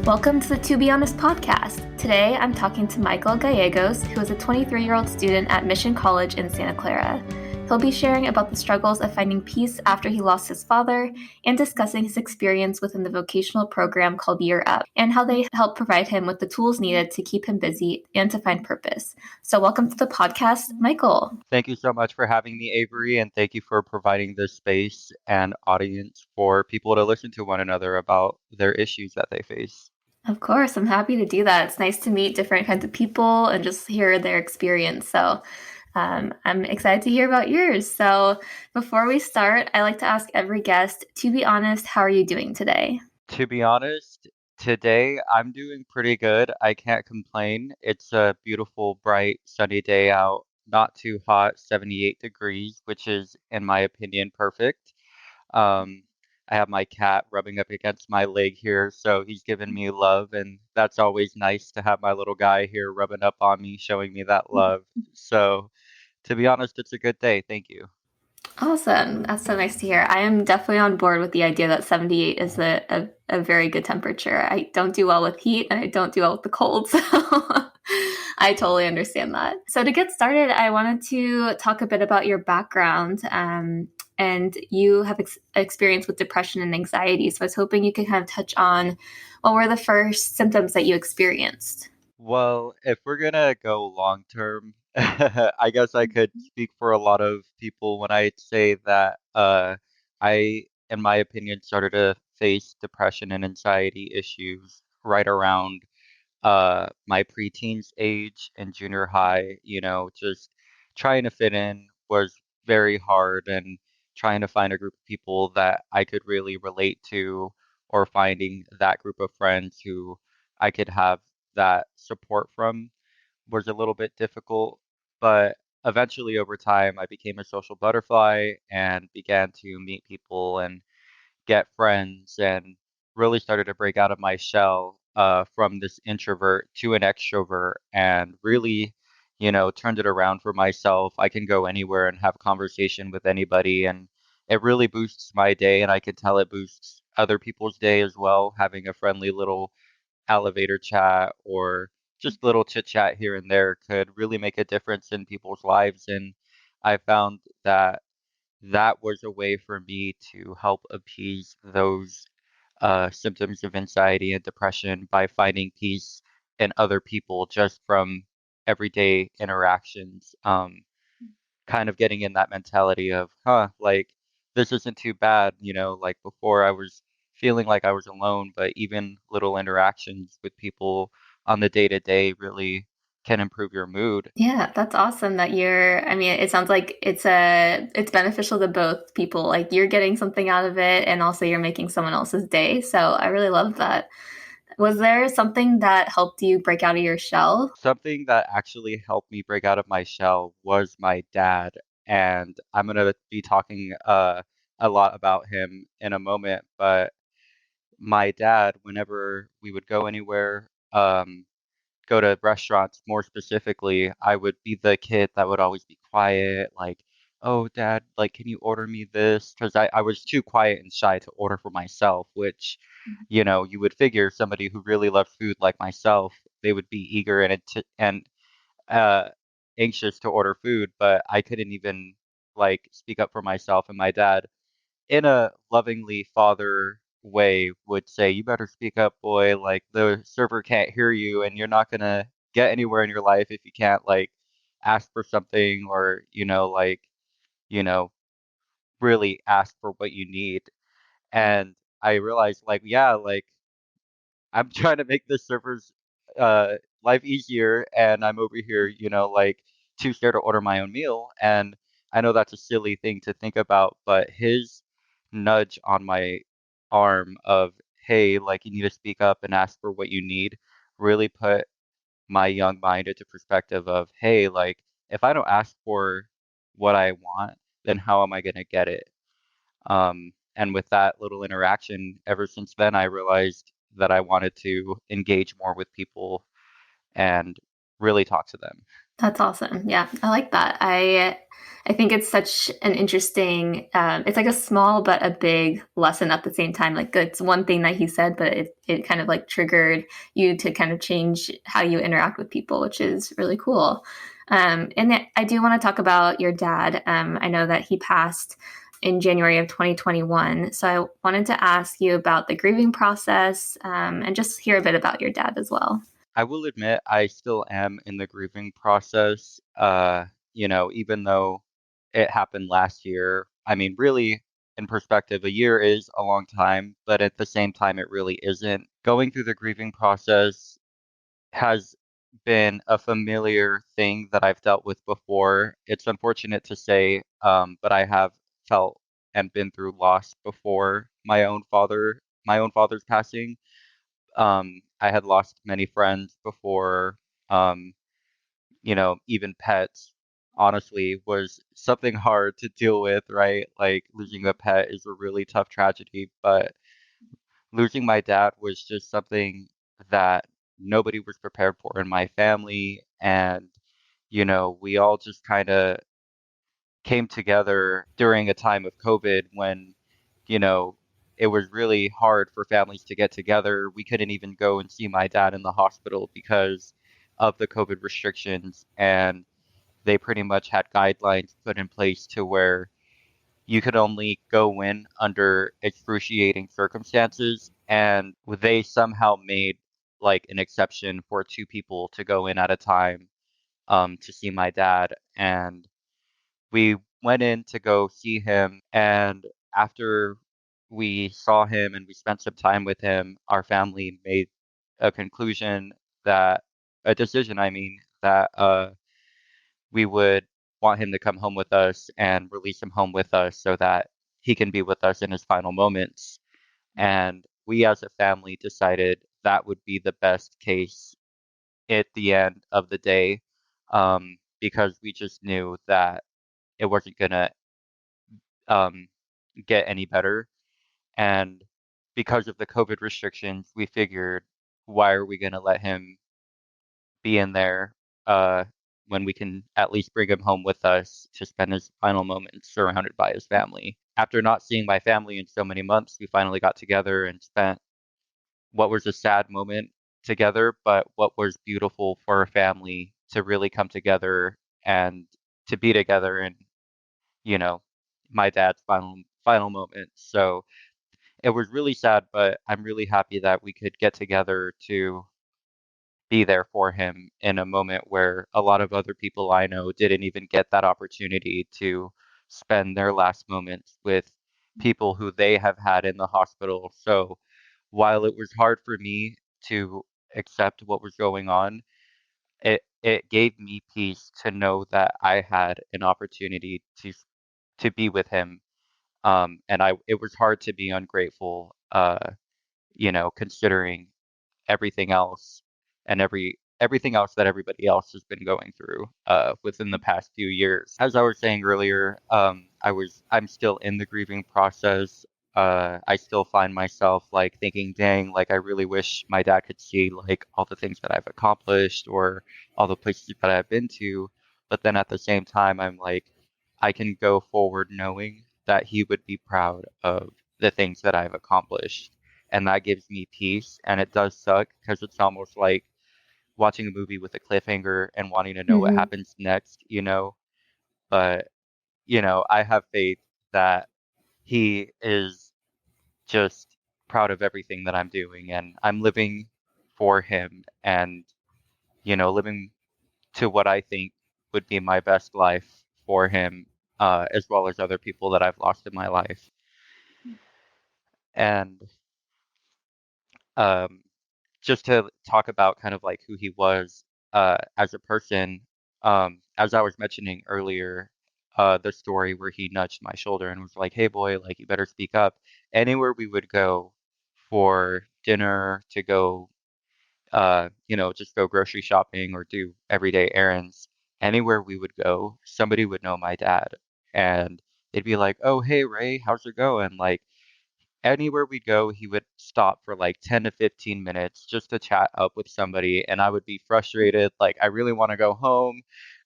Welcome to the To Be Honest podcast. Today, I'm talking to Michael Gallegos, who is a 23-year-old student at Mission College in Santa Clara. He'll be sharing about the struggles of finding peace after he lost his father and discussing his experience within the vocational program called Year Up and how they help provide him with the tools needed to keep him busy and to find purpose. So welcome to the podcast, Michael. Thank you so much for having me, Avery, and thank you for providing this space and audience for people to listen to one another about their issues that they face. Of course, I'm happy to do that. It's nice to meet different kinds of people and just hear their experience. So I'm excited to hear about yours. So before we start, I like to ask every guest, to be honest, how are you doing today? To be honest, today I'm doing pretty good. I can't complain. It's a beautiful, bright, sunny day out, not too hot, 78 degrees, which is, in my opinion, perfect. Um, I have my cat rubbing up against my leg here, so he's giving me love, and that's always nice to have my little guy here rubbing up on me, showing me that love. So, to be honest, it's a good day. Thank you. Awesome. That's so nice to hear. I am definitely on board with the idea that 78 is a very good temperature. I don't do well with heat and I don't do well with the cold. So I totally understand that. So to get started, I wanted to talk a bit about your background. And you have experience with depression and anxiety. So I was hoping you could kind of touch on what were the first symptoms that you experienced? Well, if we're gonna go long term, I guess I could speak for a lot of people when I say that I, in my opinion, started to face depression and anxiety issues right around my preteens age and junior high. Just trying to fit in was very hard, and trying to find a group of people that I could really relate to, or finding that group of friends who I could have that support from was a little bit difficult. But eventually, over time, I became a social butterfly and began to meet people and get friends, and really started to break out of my shell from this introvert to an extrovert, and really, turned it around for myself. I can go anywhere and have conversation with anybody, and it really boosts my day, and I can tell it boosts other people's day as well. Having a friendly little elevator chat or just little chit chat here and there could really make a difference in people's lives, and I found that that was a way for me to help appease those symptoms of anxiety and depression by finding peace in other people just from everyday interactions. Kind of getting in that mentality of, like, this isn't too bad. Like before I was feeling like I was alone, but even little interactions with people on the day to day really can improve your mood. Yeah, that's awesome that I mean, it sounds like it's beneficial to both people. Like you're getting something out of it and also you're making someone else's day. So I really love that. Was there something that helped you break out of your shell? Something that actually helped me break out of my shell was my dad, and I'm gonna be talking a lot about him in a moment. But my dad, whenever we would go anywhere, go to restaurants more specifically, I would be the kid that would always be quiet, like, "Oh, dad, like, can you order me this?" Because I was too quiet and shy to order for myself, which, you would figure somebody who really loves food like myself, they would be eager and anxious to order food, but I couldn't even, like, speak up for myself, and my dad, in a lovingly father way, would say, "You better speak up, boy, like, the server can't hear you, and you're not gonna get anywhere in your life if you can't, like, ask for something or, you know, really ask for what you need." And I realized, like, yeah, like, I'm trying to make the server's life easier, and I'm over here, like, too scared to order my own meal. And I know that's a silly thing to think about, but his nudge on my arm of, hey, like, you need to speak up and ask for what you need, really put my young mind into perspective of, hey, like, if I don't ask for what I want, then how am I going to get it? And with that little interaction, ever since then, I realized that I wanted to engage more with people and really talk to them. That's awesome. Yeah, I like that. I think it's such an interesting. It's like a small but a big lesson at the same time. Like it's one thing that he said, but it kind of like triggered you to kind of change how you interact with people, which is really cool. I do want to talk about your dad. I know that he passed in January of 2021, so I wanted to ask you about the grieving process and just hear a bit about your dad as well. I will admit I still am in the grieving process. Even though it happened last year, I mean, really, in perspective, a year is a long time, but at the same time, it really isn't. Going through the grieving process has been a familiar thing that I've dealt with before. It's unfortunate to say, but I have felt and been through loss before my own father's passing. I had lost many friends before, um, even pets, honestly, was something hard to deal with, right? Like losing a pet is a really tough tragedy, but losing my dad was just something that nobody was prepared for in my family. And, we all just kind of came together during a time of COVID when, you know, it was really hard for families to get together. We couldn't even go and see my dad in the hospital because of the COVID restrictions. And they pretty much had guidelines put in place to where you could only go in under excruciating circumstances. And they somehow made like an exception for two people to go in at a time to see my dad. And we went in to go see him, and after we saw him and we spent some time with him, our family made a conclusion that a decision, I mean, that we would want him to come home with us and release him home with us so that he can be with us in his final moments. And we as a family decided that would be the best case at the end of the day, because we just knew that it wasn't gonna um, get any better. And because of the COVID restrictions, we figured, why are we going to let him be in there uh, when we can at least bring him home with us to spend his final moments surrounded by his family? After not seeing my family in so many months, we finally got together and spent what was a sad moment together, but what was beautiful for a family to really come together and to be together in, you know, my dad's final moments. So it was really sad, but I'm really happy that we could get together to be there for him in a moment where a lot of other people I know didn't even get that opportunity to spend their last moments with people who they have had in the hospital. So while it was hard for me to accept what was going on, it gave me peace to know that I had an opportunity to be with him. And it was hard to be ungrateful, considering everything else and everything else that everybody else has been going through within the past few years. As I was saying earlier, I'm still in the grieving process. I still find myself like thinking, dang, like I really wish my dad could see like all the things that I've accomplished or all the places that I've been to. But then at the same time, I'm like, I can go forward knowing that he would be proud of the things that I've accomplished, and that gives me peace. And it does suck because it's almost like watching a movie with a cliffhanger and wanting to know what Hmm. happens next. But, I have faith that he is just proud of everything that I'm doing, and I'm living for him and, living to what I think would be my best life for him, as well as other people that I've lost in my life. And um, just to talk about kind of like who he was as a person, as I was mentioning earlier, the story where he nudged my shoulder and was like, "Hey, boy, like you better speak up." Anywhere we would go for dinner, to go, just go grocery shopping or do everyday errands, anywhere we would go, somebody would know my dad, and they'd be like, "Oh, hey, Ray, how's it going?" Like anywhere we go, he would stop for like 10 to 15 minutes just to chat up with somebody, and I would be frustrated, like I really want to go home,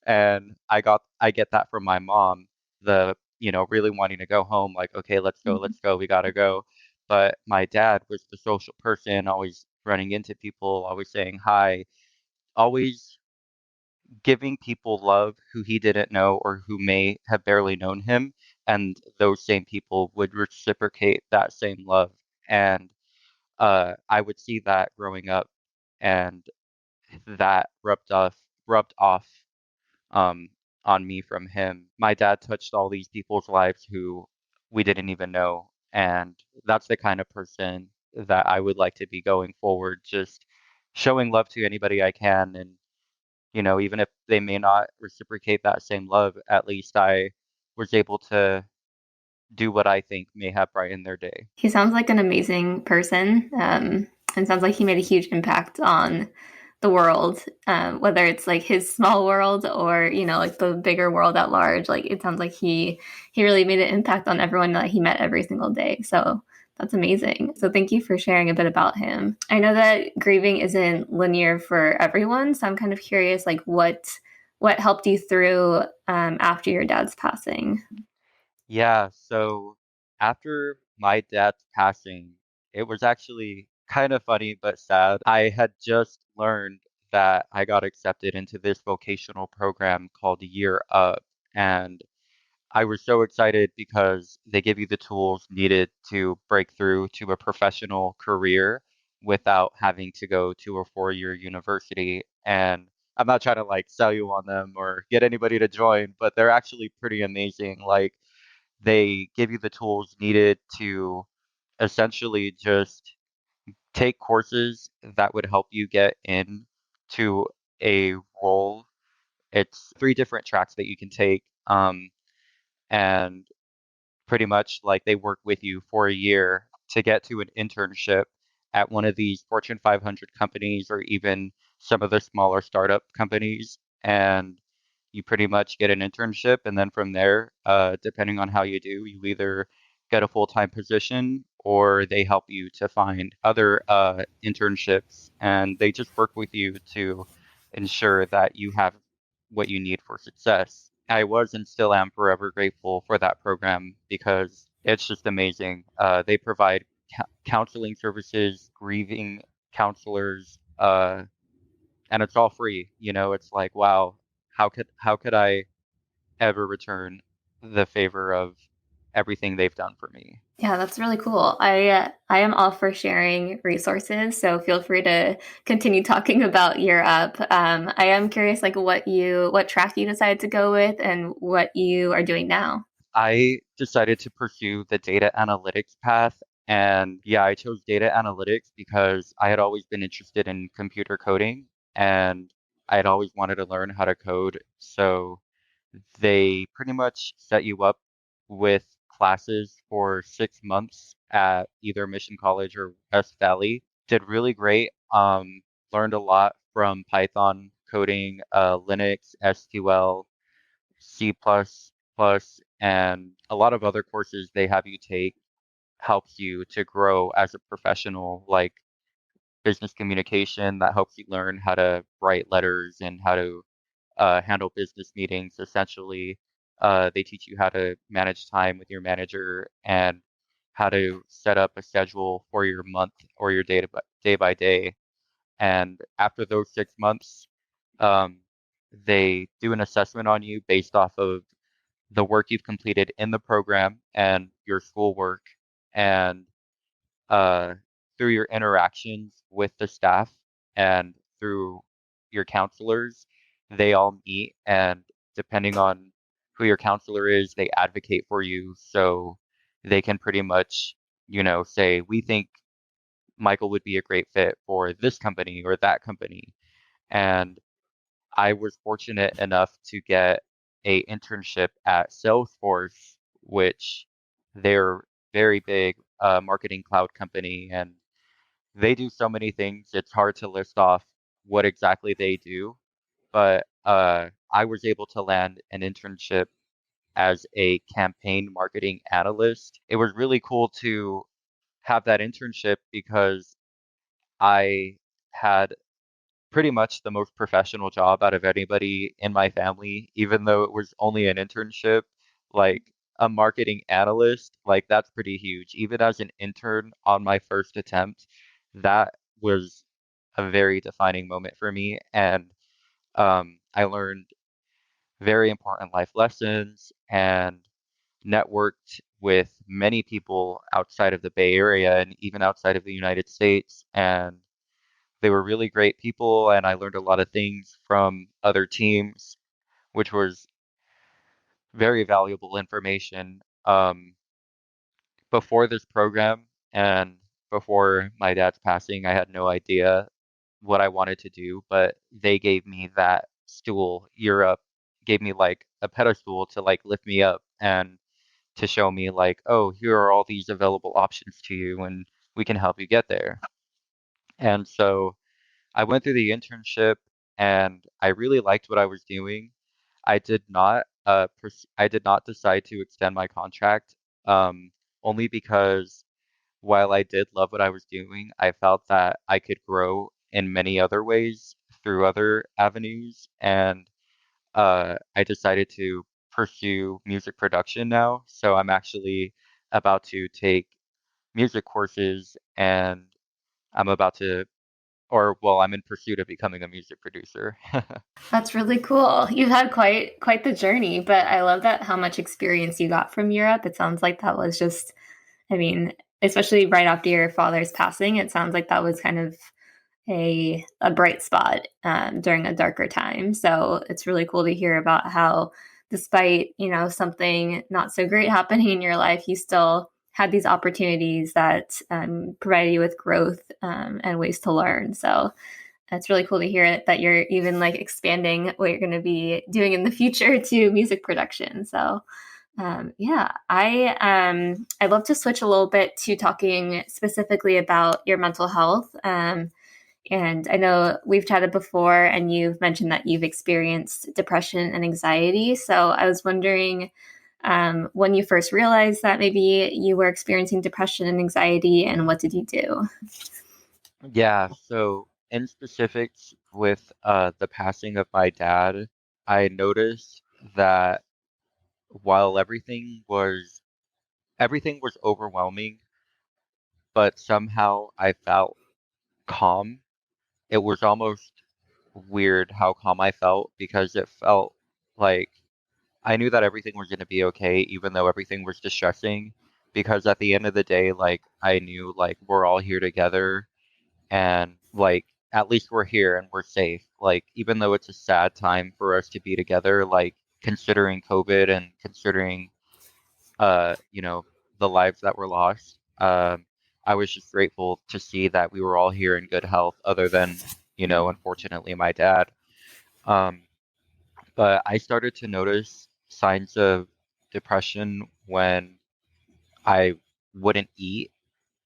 and I get that from my mom, really wanting to go home, like, okay, Mhm. let's go, we gotta go. But my dad was the social person, always running into people, always saying hi, always giving people love who he didn't know or who may have barely known him, and those same people would reciprocate that same love. And I would see that growing up, and that rubbed off um, on me from him. My dad touched all these people's lives who we didn't even know, and that's the kind of person that I would like to be going forward, just showing love to anybody I can, and even if they may not reciprocate that same love, at least I was able to do what I think may have brightened their day. He sounds like an amazing person, and sounds like he made a huge impact on the world, whether it's like his small world or like the bigger world at large. Like it sounds like he really made an impact on everyone that he met every single day. So that's amazing. So thank you for sharing a bit about him. I know that grieving isn't linear for everyone, so I'm kind of curious, like what helped you through after your dad's passing. Yeah, so after my dad's passing, it was actually kind of funny but sad. I had just learned that I got accepted into this vocational program called Year Up, and I was so excited because they give you the tools needed to break through to a professional career without having to go to a 4-year university. And I'm not trying to like sell you on them or get anybody to join, but they're actually pretty amazing. Like they give you the tools needed to essentially just take courses that would help you get in to a role. It's 3 different tracks that you can take. And pretty much like they work with you for a year to get to an internship at one of these Fortune 500 companies or even some of the smaller startup companies. And you pretty much get an internship. And then from there, depending on how you do, you either get a full-time position or they help you to find other internships. And they just work with you to ensure that you have what you need for success. I was and still am forever grateful for that program because it's just amazing. They provide counseling services, grieving counselors, and it's all free. It's like, wow, how could I ever return the favor of everything they've done for me? Yeah, that's really cool. I am all for sharing resources, so feel free to continue talking about your up. I am curious, like what track you decided to go with and what you are doing now. I decided to pursue the data analytics path. And yeah, I chose data analytics because I had always been interested in computer coding and I had always wanted to learn how to code. So they pretty much set you up with classes for 6 months at either Mission College or West Valley. Did really great. Learned a lot from Python coding, Linux, SQL, C++, and a lot of other courses they have you take helps you to grow as a professional, like business communication that helps you learn how to write letters and how to handle business meetings. Essentially, they teach you how to manage time with your manager and how to set up a schedule for your month or your day by day. And after those 6 months, um, they do an assessment on you based off of the work you've completed in the program and your schoolwork, and uh, through your interactions with the staff and through your counselors, they all meet. And depending on who your counselor is, they advocate for you. So they can pretty much, say, we think Michael would be a great fit for this company or that company. And I was fortunate enough to get a internship at Salesforce, which they're very big marketing cloud company, and they do so many things. It's hard to list off what exactly they do, but I was able to land an internship as a campaign marketing analyst. It was really cool to have that internship because I had pretty much the most professional job out of anybody in my family, even though it was only an internship, like a marketing analyst, like that's pretty huge. Even as an intern on my first attempt, that was a very defining moment for me. And I learned very important life lessons and networked with many people outside of the Bay Area and even outside of the United States. And they were really great people, and I learned a lot of things from other teams, which was very valuable information. Before this program and before my dad's passing, I had no idea what I wanted to do, but they gave me that stool, Europe, gave me like a pedestal to like lift me up and to show me like, oh, here are all these available options to you, and we can help you get there. And so I went through the internship and I really liked what I was doing. I did not decide to extend my contract, um, only because while I did love what I was doing, I felt that I could grow in many other ways through other avenues, and I decided to pursue music production now. So I'm actually about to take music courses, and I'm about to, or well, I'm in pursuit of becoming a music producer. That's really cool. You've had quite the journey, but I love that how much experience you got from Europe. It sounds like that was just, I mean, especially right after your father's passing, it sounds like that was kind of a bright spot during a darker time. So it's really cool to hear about how, despite something not so great happening in your life, you still had these opportunities that provided you with growth and ways to learn. So it's really cool to hear that you're even like expanding what you're going to be doing in the future to music production. So yeah, I'd love to switch a little bit to talking specifically about your mental health. And I know we've chatted before, and you've mentioned that you've experienced depression and anxiety. So I was wondering when you first realized that maybe you were experiencing depression and anxiety, and what did you do? Yeah, so in specifics with the passing of my dad, I noticed that while everything was overwhelming, but somehow I felt calm. It was almost weird how calm I felt because it felt like I knew that everything was going to be okay, even though everything was distressing. Because at the end of the day, like I knew like we're all here together and like at least we're here and we're safe. Like even though it's a sad time for us to be together, like considering COVID and considering you know, the lives that were lost, I was just grateful to see that we were all here in good health, other than, unfortunately my dad. Um, but I started to notice signs of depression when I wouldn't eat.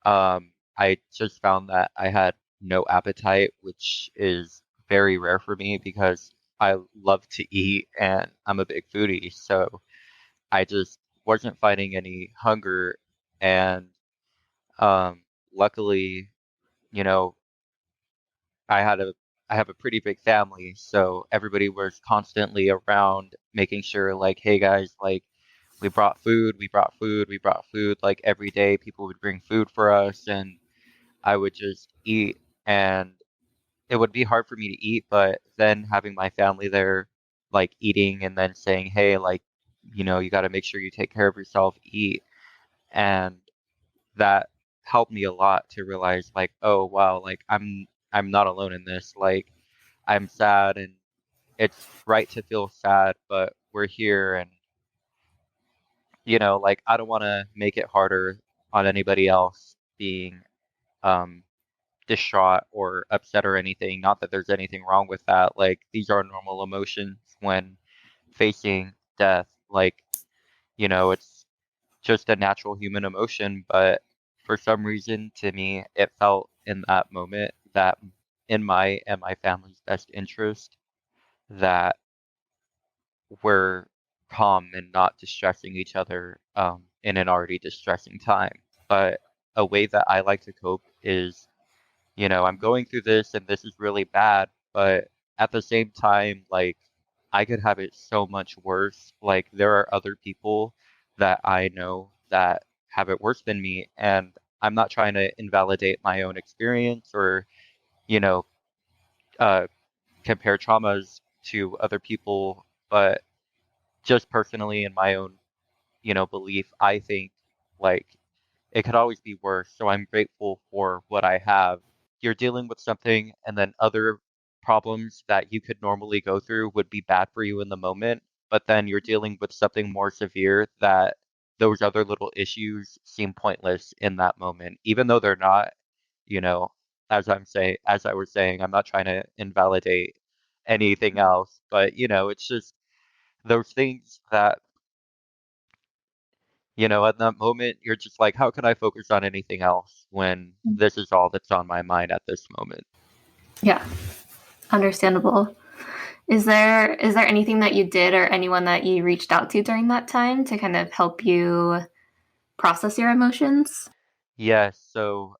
I just found that I had no appetite, which is very rare for me because I love to eat and I'm a big foodie. So I just wasn't fighting any hunger. And um, luckily, you know, I had a I have a pretty big family, so everybody was constantly around making sure like, hey guys, like we brought food, we brought food, we brought food. Like every day people would bring food for us and I would just eat and it would be hard for me to eat, but then having my family there, like eating and then saying, hey, like, you got to make sure you take care of yourself, eat. And that helped me a lot to realize like, oh wow, like I'm not alone in this. Like I'm sad and it's right to feel sad, but we're here and like I don't want to make it harder on anybody else being um distraught or upset or anything. Not that there's anything wrong with that. Like these are normal emotions when facing death. Like, it's just a natural human emotion, but for some reason to me it felt in that moment that in my and my family's best interest that we're calm and not distressing each other in an already distressing time. But a way that I like to cope is, I'm going through this and this is really bad, but at the same time, like, I could have it so much worse. Like, there are other people that I know that have it worse than me, and I'm not trying to invalidate my own experience or, you know, uh, compare traumas to other people, but just personally in my own, belief, I think like it could always be worse. So I'm grateful for what I have. You're dealing with something, and then other problems that you could normally go through would be bad for you in the moment, but then you're dealing with something more severe that those other little issues seem pointless in that moment, even though they're not, you know, as I was saying, I'm not trying to invalidate anything else, but it's just those things that, at that moment, you're just like, how can I focus on anything else when this is all that's on my mind at this moment? Yeah, understandable. Is there anything that you did or anyone that you reached out to during that time to kind of help you process your emotions? Yes, so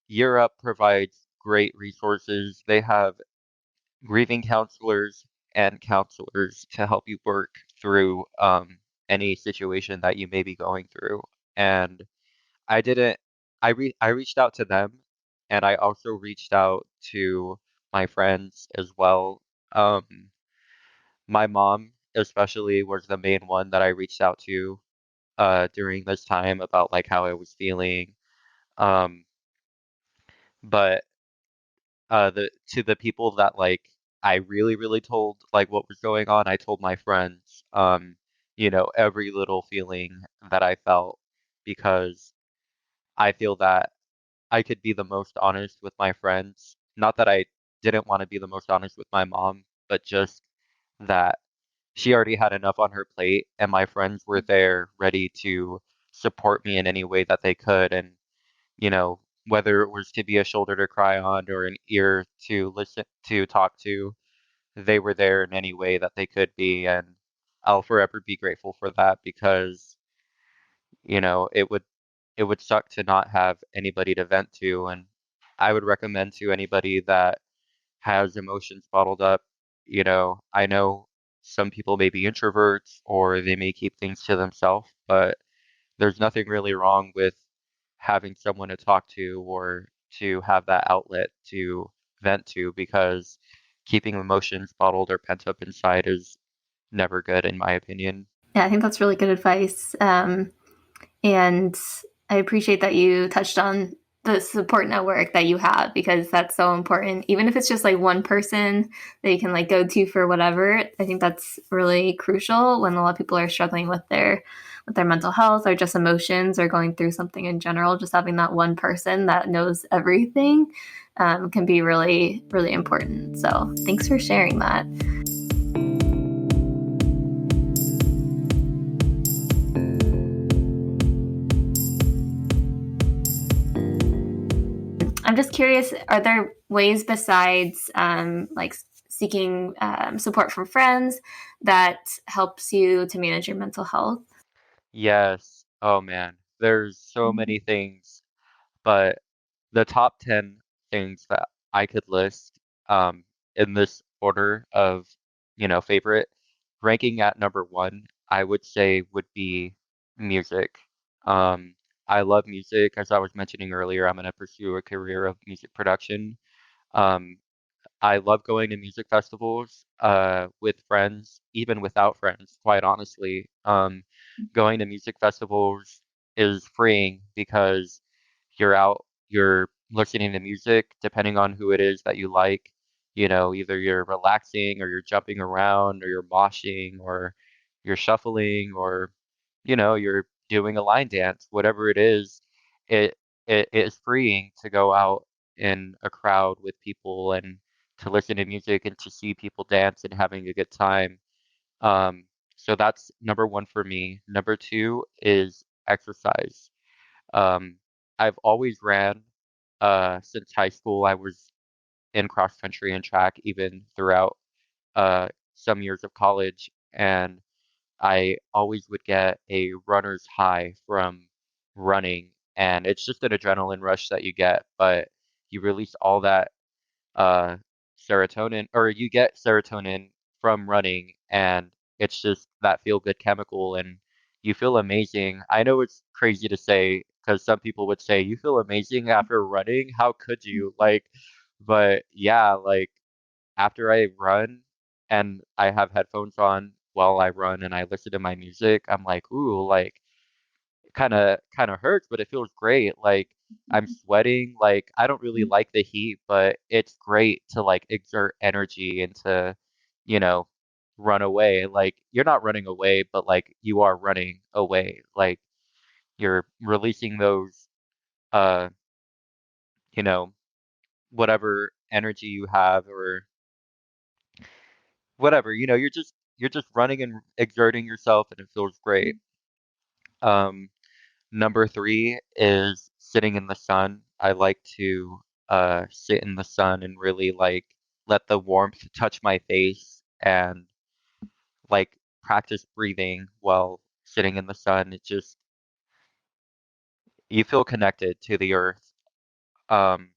Europe provides great resources. They have grieving counselors and counselors to help you work through any situation that you may be going through. And I didn't, I reached out to them, and I also reached out to my friends as well. Um, My mom especially was the main one that I reached out to during this time about like how I was feeling. Um, but the to the people that like I really really told like what was going on, I told my friends every little feeling that I felt, because I feel that I could be the most honest with my friends. Not that I didn't want to be the most honest with my mom, but just that she already had enough on her plate, and my friends were there ready to support me in any way that they could. And, whether it was to be a shoulder to cry on or an ear to listen to, talk to, they were there in any way that they could be. And I'll forever be grateful for that, because, it would suck to not have anybody to vent to. And I would recommend to anybody that has emotions bottled up. I know some people may be introverts or they may keep things to themselves, but there's nothing really wrong with having someone to talk to or to have that outlet to vent to, because keeping emotions bottled or pent up inside is never good, in my opinion. Yeah, I think that's really good advice. And I appreciate that you touched on the support network that you have, because that's so important. Even if it's just like one person that you can like go to for whatever, I think that's really crucial when a lot of people are struggling with their mental health or just emotions or going through something in general. Just having that one person that knows everything can be really, really important. So thanks for sharing that. I'm just curious, are there ways besides like seeking support from friends that helps you to manage your mental health? Yes. Oh man, there's so many things, but the top 10 things that I could list in this order of, favorite, ranking at number one, I would say would be music. Um, I love music. As I was mentioning earlier, I'm going to pursue a career of music production. Um, I love going to music festivals with friends, even without friends, quite honestly. Going to music festivals is freeing because you're listening to music, depending on who it is that you like. Either you're relaxing or you're jumping around or you're moshing or you're shuffling or, you're doing a line dance, whatever it is, it it is freeing to go out in a crowd with people and to listen to music and to see people dance and having a good time. Um, so that's number one for me. Number two is exercise. Um, I've always ran since high school. I was in cross country and track even throughout some years of college, and I always would get a runner's high from running. and it's just an adrenaline rush that you get, but you release all that uh, serotonin, or you get serotonin from running, and it's just that feel good chemical, and you feel amazing. I know it's crazy to say because some people would say, you feel amazing after running? How could you? Like, but yeah, like after I run and I have headphones on while I run and I listen to my music, I'm like, ooh, like kind of hurts, but it feels great. Like I'm sweating. Like I don't really like the heat, but it's great to like exert energy and to, you know, run away. Like you're not running away, but like you are running away. Like you're releasing those uh, you know, whatever energy you have or whatever, you're just running and exerting yourself and it feels great. Um Number three is sitting in the sun. I like to sit in the sun and really like let the warmth touch my face and like practice breathing while sitting in the sun. It just you feel connected to the earth. Um,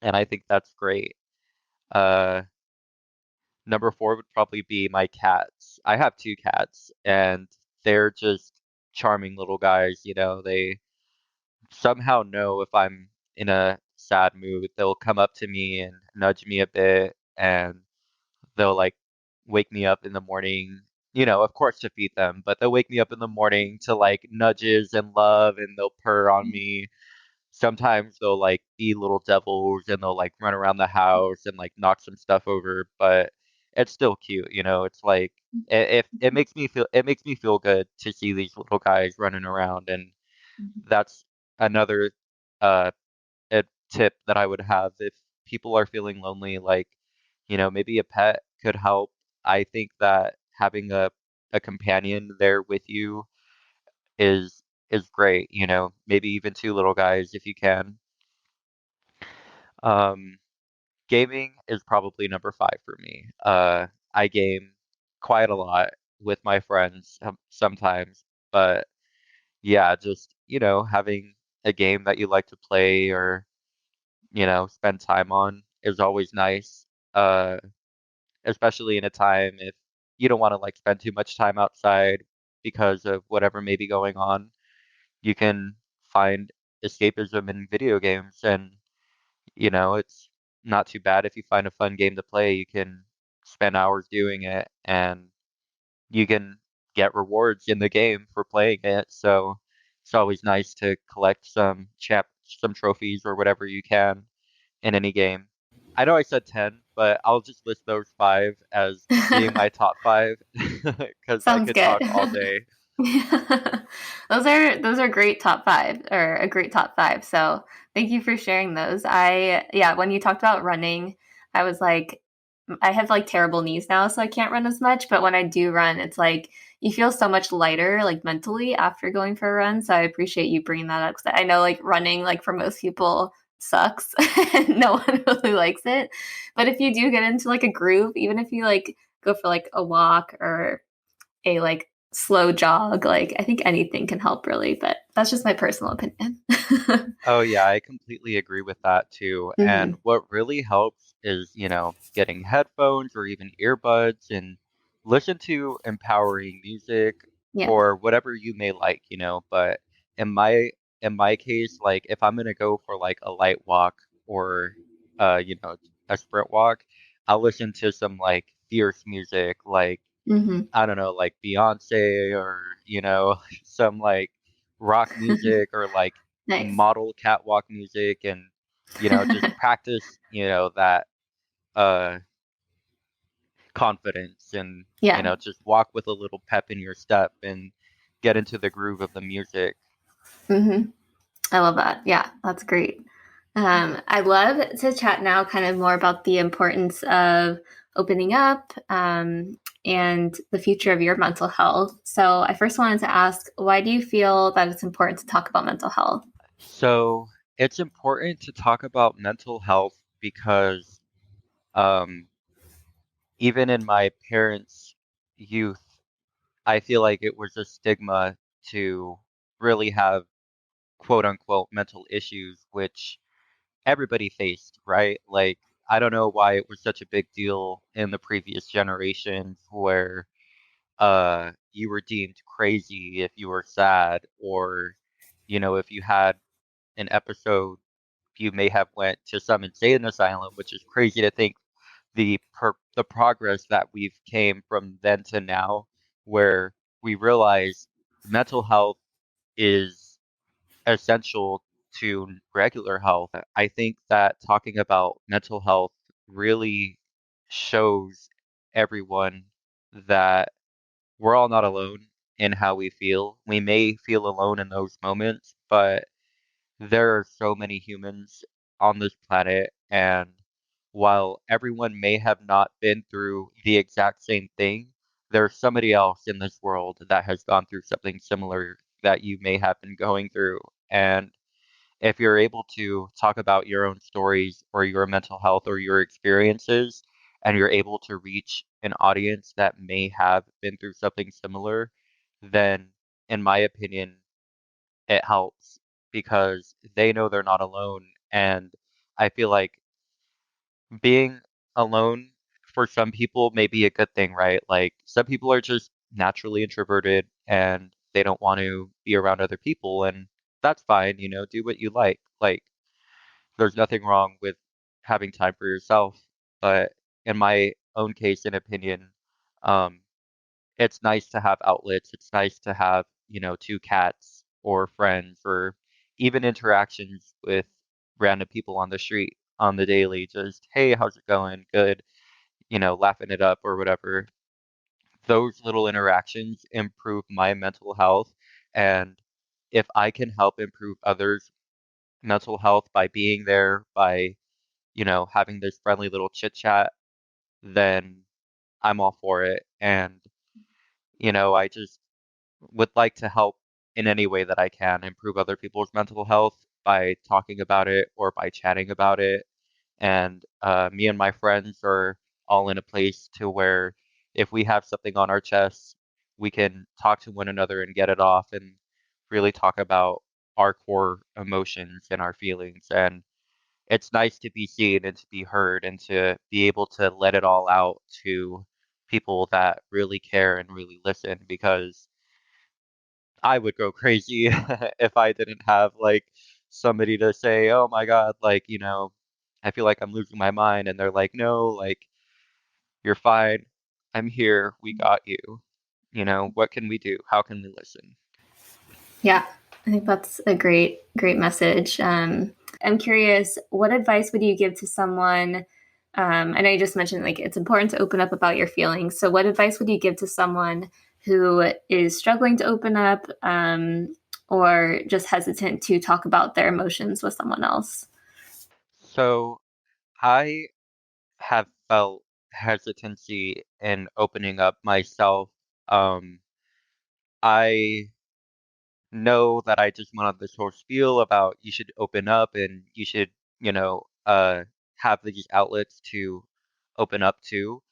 and I think that's great. Uh, Number four would probably be my cats. I have two cats and they're just charming little guys, they somehow know if I'm in a sad mood. They'll come up to me and nudge me a bit, and they'll like wake me up in the morning, of course to feed them, but they'll wake me up in the morning to like nudges and love, and they'll purr on me. Sometimes they'll like be little devils and they'll like run around the house and like knock some stuff over, but it's still cute. It's like if it makes me feel good to see these little guys running around, and that's another uh a tip that I would have if people are feeling lonely, like, maybe a pet could help. I think that having a companion there with you is great, maybe even two little guys if you can. Um, Gaming is probably number five for me. I game quite a lot with my friends sometimes, but yeah, just, having a game that you like to play or spend time on is always nice. Uh, Especially in a time if you don't want to like spend too much time outside because of whatever may be going on. You can find escapism in video games, and it's not too bad if you find a fun game to play. You can spend hours doing it, and you can get rewards in the game for playing it. So it's always nice to collect some trophies or whatever you can in any game. I know I said 10, but I'll just list those five as being my top five because I Sounds could good. talk all day. Those are great top five, or a great top five. So thank you for sharing those. Yeah, when you talked about running, I was like, I have like terrible knees now, so I can't run as much. But when I do run, it's like you feel so much lighter, like mentally after going for a run. So I appreciate you bringing that up, because I know like running, like for most people, sucks and no one really likes it. But if you do get into like a groove, even if you like go for like a walk or a like slow jog, like I think anything can help really, but that's just my personal opinion. Oh yeah, I completely agree with that too. And Hmm. what really helps is, getting headphones or even earbuds and listen to empowering music Yeah. or whatever you may like, but in my in my case, like if I'm gonna go for like a light walk or a sprint walk, I'll listen to some like fierce music, like Hmm. I don't know, like Beyonce or, some like rock music or like Nice. model catwalk music, and, just practice, that uh confidence, and, Yeah. just walk with a little pep in your step and get into the groove of the music. Hmm. I love that. Yeah, that's great. I'd love to chat now kind of more about the importance of opening up, and the future of your mental health. So I first wanted to ask, why do you feel that it's important to talk about mental health? So it's important to talk about mental health because um even in my parents' youth, I feel like it was a stigma to really have quote unquote mental issues, which everybody faced, right? Like, I don't know why it was such a big deal in the previous generations where you were deemed crazy if you were sad, or if you had an episode, you may have went to some insane asylum, which is crazy to think the progress that we've came from then to now, where we realize mental health is essential to regular health. I think that talking about mental health really shows everyone that we're all not alone in how we feel. We may feel alone in those moments, but there are so many humans on this planet, and while everyone may have not been through the exact same thing, there's somebody else in this world that has gone through something similar that you may have been going through. And if you're able to talk about your own stories or your mental health or your experiences, and you're able to reach an audience that may have been through something similar, then in my opinion, it helps because they know they're not alone. And I feel like being alone for some people may be a good thing, right? Like some people are just naturally introverted and they don't want to be around other people, and that's fine, do what you like. Like there's nothing wrong with having time for yourself. But in my own case and opinion, um, it's nice to have outlets. It's nice to have, two cats or friends or even interactions with random people on the street on the daily. Just, hey, how's it going? Good, laughing it up or whatever. Those little interactions improve my mental health. And if I can help improve others' mental health by being there, by, having this friendly little chit chat, then I'm all for it. And, I just would like to help in any way that I can improve other people's mental health by talking about it or by chatting about it. And me and my friends are all in a place to where if we have something on our chests, we can talk to one another and get it off and really talk about our core emotions and our feelings. And it's nice to be seen and to be heard and to be able to let it all out to people that really care and really listen, because I would go crazy if I didn't have like somebody to say, "Oh my God, like, I feel like I'm losing my mind." And they're like, "No, like, you're fine. I'm here. We got you. What can we do? How can we listen?" Yeah, I think that's a great message. I'm curious, what advice would you give to someone? I know you just mentioned like it's important to open up about your feelings. So, what advice would you give to someone who is struggling to open up, or just hesitant to talk about their emotions with someone else? So I have felt hesitancy in opening up myself. Um, I know that I just went on this whole spiel about you should open up and you should, have these outlets to open up to,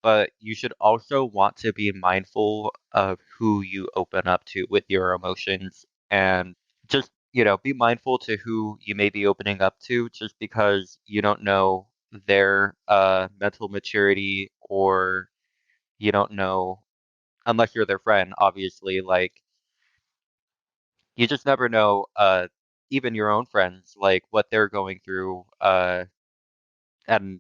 but you should also want to be mindful of who you open up to with your emotions, and just, be mindful to who you may be opening up to just because you don't know their mental maturity, or you don't know unless you're their friend, obviously, like you just never know, even your own friends, like what they're going through, and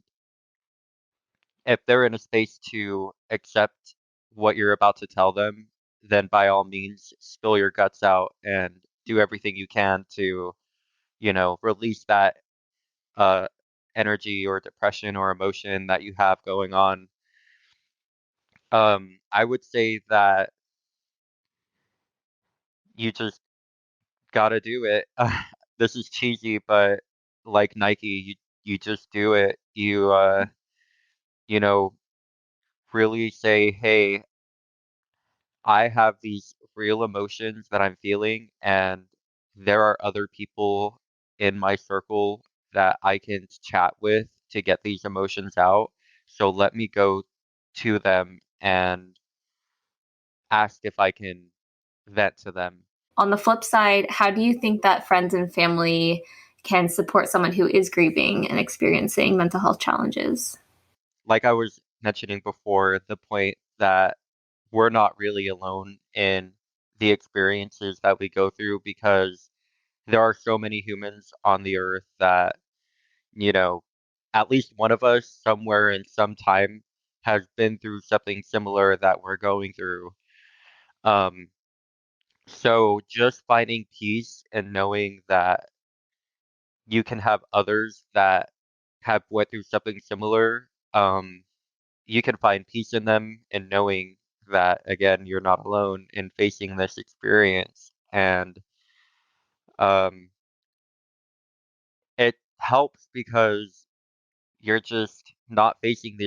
if they're in a space to accept what you're about to tell them, then by all means, spill your guts out and do everything you can to, release that uh, energy or depression or emotion that you have going on. I would say that you just gotta do it. This is cheesy, but like Nike, you just do it. You know, really say, "Hey, I have these real emotions that I'm feeling, and there are other people in my circle that I can chat with to get these emotions out. So let me go to them and ask if I can vent to them." On the flip side, how do you think that friends and family can support someone who is grieving and experiencing mental health challenges? Like I was mentioning before, the point that we're not really alone in the experiences that we go through because there are so many humans on the earth that, you know, at least one of us somewhere in some time has been through something similar that we're going through. Um, so just finding peace and knowing that you can have others that have went through something similar, you can find peace in them and knowing that again, you're not alone in facing this experience. And um, it helps because you're just not facing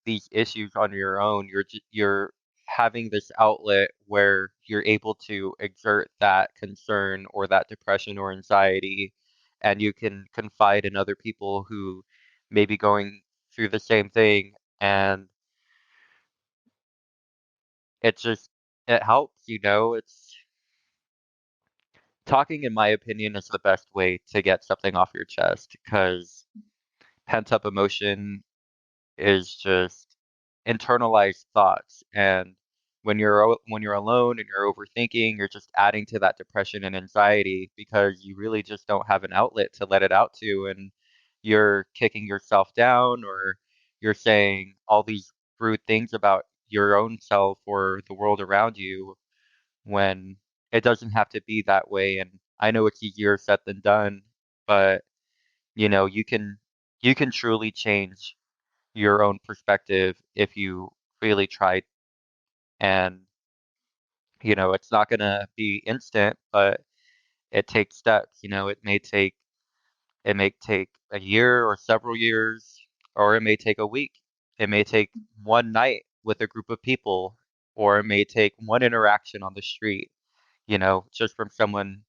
these issues on your own. You're having this outlet where you're able to exert that concern or that depression or anxiety, and you can confide in other people who may be going through the same thing, and it just it helps, It's talking, in my opinion, is the best way to get something off your chest because pent up emotion is just internalized thoughts, and when you're alone and you're overthinking, you're just adding to that depression and anxiety because you really just don't have an outlet to let it out to, and you're kicking yourself down or you're saying all these rude things about your own self or the world around you when it doesn't have to be that way. And I know it's easier said than done, but you can truly change your own perspective if you really tried. And, it's not gonna be instant, but it takes steps. It may take a year or several years, or it may take a week. It may take one night with a group of people, or it may take one interaction on the street, just from someone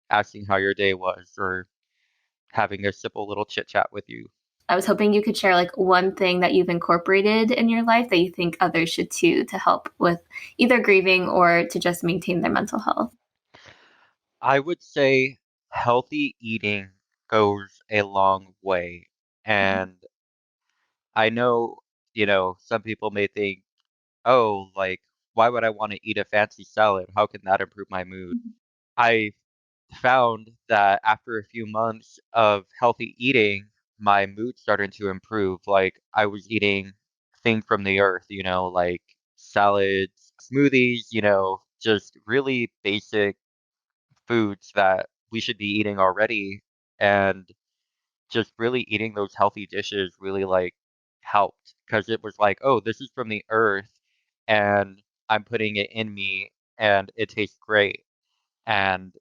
asking how your day was or having a simple little chit chat with you. I was hoping you could share like one thing that you've incorporated in your life that you think others should too to help with either grieving or to just maintain their mental health. I would say healthy eating goes a long way. And I know, some people may think, oh, like, why would I want to eat a fancy salad? How can that improve my mood? I found that after a few months of healthy eating, my mood started to improve. Like, I was eating things from the earth, like salads, smoothies, just really basic foods that we should be eating already, and just really eating those healthy dishes really like helped because it was like, oh, this is from the earth and I'm putting it in me and it tastes great. And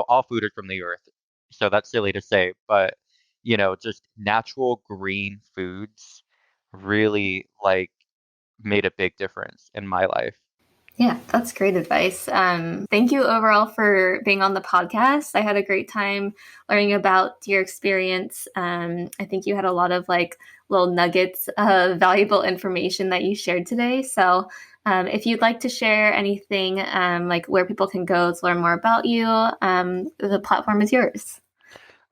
all food is from the earth, so that's silly to say, but just natural green foods really like made a big difference in my life. Yeah, that's great advice. Thank you overall for being on the podcast. I had a great time learning about your experience. I think you had a lot of like little nuggets of valuable information that you shared today. So, if you'd like to share anything, like where people can go to learn more about you, the platform is yours.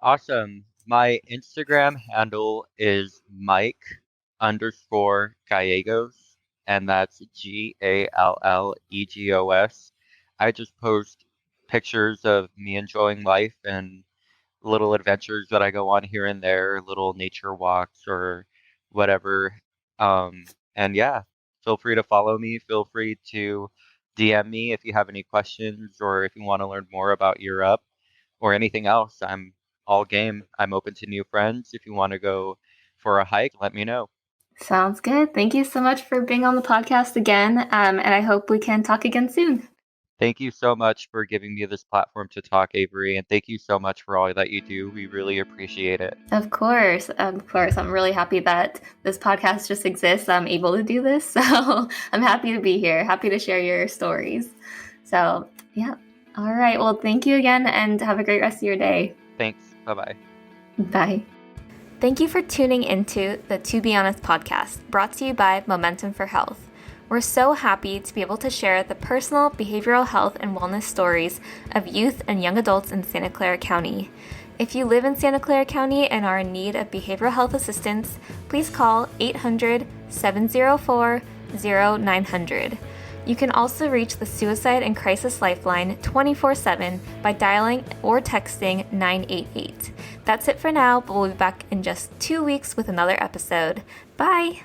Awesome. My Instagram handle is Mike_Gallegos, and that's Gallegos. I just post pictures of me enjoying life and little adventures that I go on here and there, little nature walks or whatever. And yeah, feel free to follow me. Feel free to DM me if you have any questions or if you want to learn more about Europe or anything else. I'm all game. I'm open to new friends. If you want to go for a hike, let me know. Sounds good. Thank you so much for being on the podcast again. And I hope we can talk again soon. Thank you so much for giving me this platform to talk, Avery, and thank you so much for all that you do. We really appreciate it. Of course. Of course. I'm really happy that this podcast just exists. I'm able to do this. So I'm happy to be here, happy to share your stories. So, yeah. All right. Well, thank you again and have a great rest of your day. Thanks. Bye-bye. Bye. Thank you for tuning into the To Be Honest podcast, brought to you by Momentum for Health. We're so happy to be able to share the personal behavioral health and wellness stories of youth and young adults in Santa Clara County. If you live in Santa Clara County and are in need of behavioral health assistance, please call 800-704-0900. You can also reach the Suicide and Crisis Lifeline 24/7 by dialing or texting 988. That's it for now, but we'll be back in just 2 weeks with another episode. Bye!